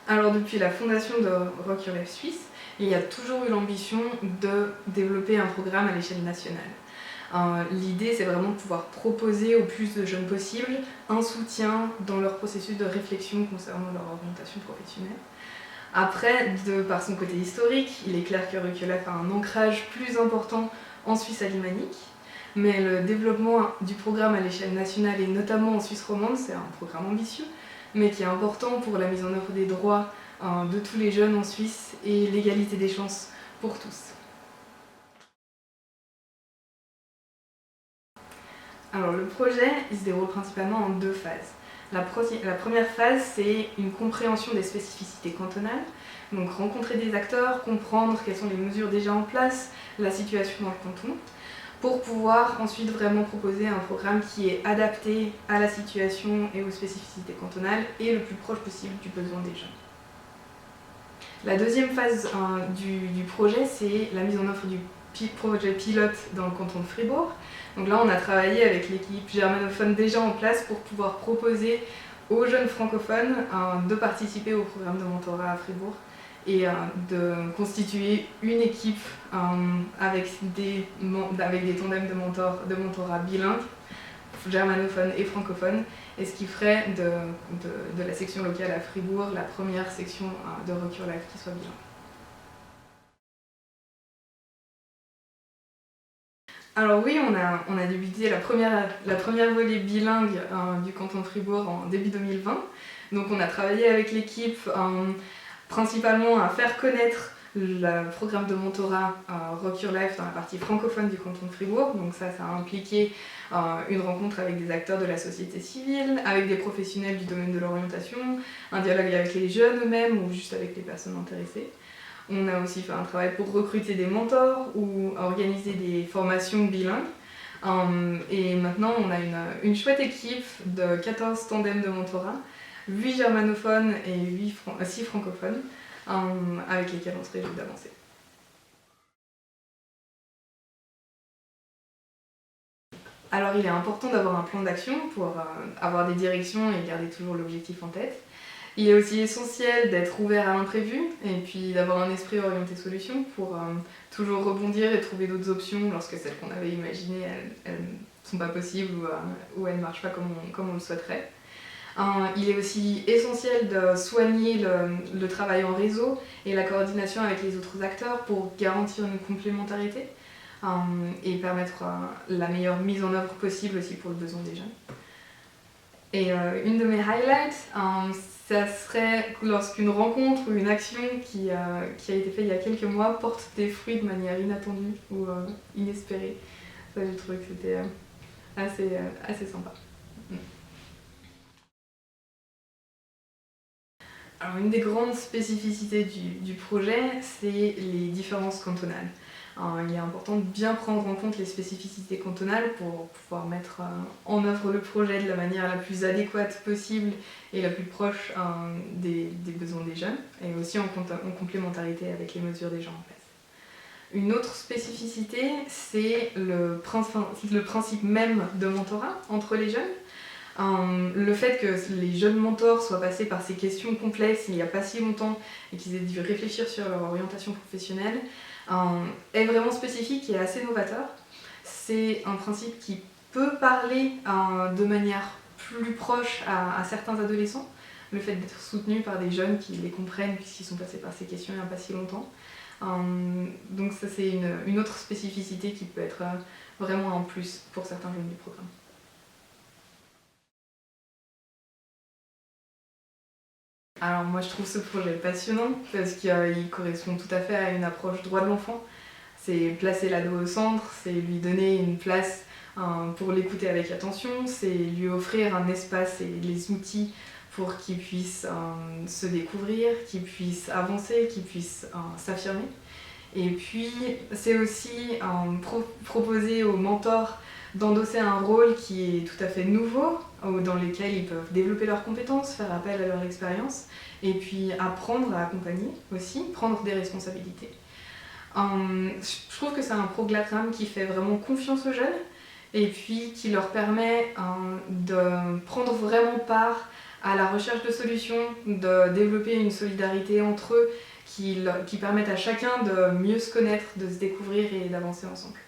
Alors depuis la fondation de Rock Your Life Suisse, il y a toujours eu l'ambition de développer un programme à l'échelle nationale. L'idée, c'est vraiment de pouvoir proposer au plus de jeunes possible un soutien dans leur processus de réflexion concernant leur orientation professionnelle. Après, par son côté historique, il est clair que Rock Your Life a un ancrage plus important en Suisse alémanique, mais le développement du programme à l'échelle nationale et notamment en Suisse romande, c'est un programme ambitieux, mais qui est important pour la mise en œuvre des droits de tous les jeunes en Suisse et l'égalité des chances pour tous. Alors le projet, il se déroule principalement en deux phases. La première phase, c'est une compréhension des spécificités cantonales, donc rencontrer des acteurs, comprendre quelles sont les mesures déjà en place, la situation dans le canton, pour pouvoir ensuite vraiment proposer un programme qui est adapté à la situation et aux spécificités cantonales et le plus proche possible du besoin des jeunes. La deuxième phase du projet, c'est la mise en œuvre du projet pilote dans le canton de Fribourg. Donc là, on a travaillé avec l'équipe germanophone déjà en place pour pouvoir proposer aux jeunes francophones de participer au programme de mentorat à Fribourg et de constituer une équipe avec des tandems de mentorat bilingues, germanophones et francophones, et ce qui ferait de la section locale à Fribourg la première section de Rock Your Life qui soit bilingue. Alors oui, on a débuté la première volée bilingue du canton de Fribourg en début 2020. Donc on a travaillé avec l'équipe principalement à faire connaître le programme de mentorat Rock Your Life dans la partie francophone du canton de Fribourg. Donc ça a impliqué une rencontre avec des acteurs de la société civile, avec des professionnels du domaine de l'orientation, un dialogue avec les jeunes eux-mêmes ou juste avec les personnes intéressées. On a aussi fait un travail pour recruter des mentors ou organiser des formations bilingues. Et maintenant, on a une chouette équipe de 14 tandems de mentorat, 8 germanophones et 6 francophones, avec lesquels on se réjouit d'avancer. Alors il est important d'avoir un plan d'action pour avoir des directions et garder toujours l'objectif en tête. Il est aussi essentiel d'être ouvert à l'imprévu et puis d'avoir un esprit orienté solution pour toujours rebondir et trouver d'autres options lorsque celles qu'on avait imaginées elles ne sont pas possibles ou elles ne marchent pas comme on le souhaiterait. Il est aussi essentiel de soigner le travail en réseau et la coordination avec les autres acteurs pour garantir une complémentarité et permettre la meilleure mise en œuvre possible aussi pour le besoin des jeunes. Et une de mes highlights, ça serait lorsqu'une rencontre ou une action qui a été faite il y a quelques mois porte des fruits de manière inattendue ou inespérée. Ça, j'ai trouvé que c'était assez sympa. Alors, une des grandes spécificités du projet, c'est les différences cantonales. Il est important de bien prendre en compte les spécificités cantonales pour pouvoir mettre en œuvre le projet de la manière la plus adéquate possible et la plus proche des besoins des jeunes, et aussi en complémentarité avec les mesures déjà en place. Une autre spécificité, c'est le principe même de mentorat entre les jeunes. Le fait que les jeunes mentors soient passés par ces questions complexes il n'y a pas si longtemps et qu'ils aient dû réfléchir sur leur orientation professionnelle est vraiment spécifique et assez novateur. C'est un principe qui peut parler de manière plus proche à certains adolescents, le fait d'être soutenu par des jeunes qui les comprennent puisqu'ils sont passés par ces questions il n'y a pas si longtemps. Donc ça, c'est une autre spécificité qui peut être vraiment un plus pour certains jeunes du programme. Alors moi je trouve ce projet passionnant parce qu'il correspond tout à fait à une approche droit de l'enfant. C'est placer l'ado au centre, c'est lui donner une place pour l'écouter avec attention, c'est lui offrir un espace et les outils pour qu'il puisse se découvrir, qu'il puisse avancer, qu'il puisse s'affirmer. Et puis c'est aussi proposer aux mentors d'endosser un rôle qui est tout à fait nouveau, dans lequel ils peuvent développer leurs compétences, faire appel à leur expérience, et puis apprendre à accompagner aussi, prendre des responsabilités. Je trouve que c'est un programme qui fait vraiment confiance aux jeunes, et puis qui leur permet de prendre vraiment part à la recherche de solutions, de développer une solidarité entre eux qui permettent à chacun de mieux se connaître, de se découvrir et d'avancer ensemble.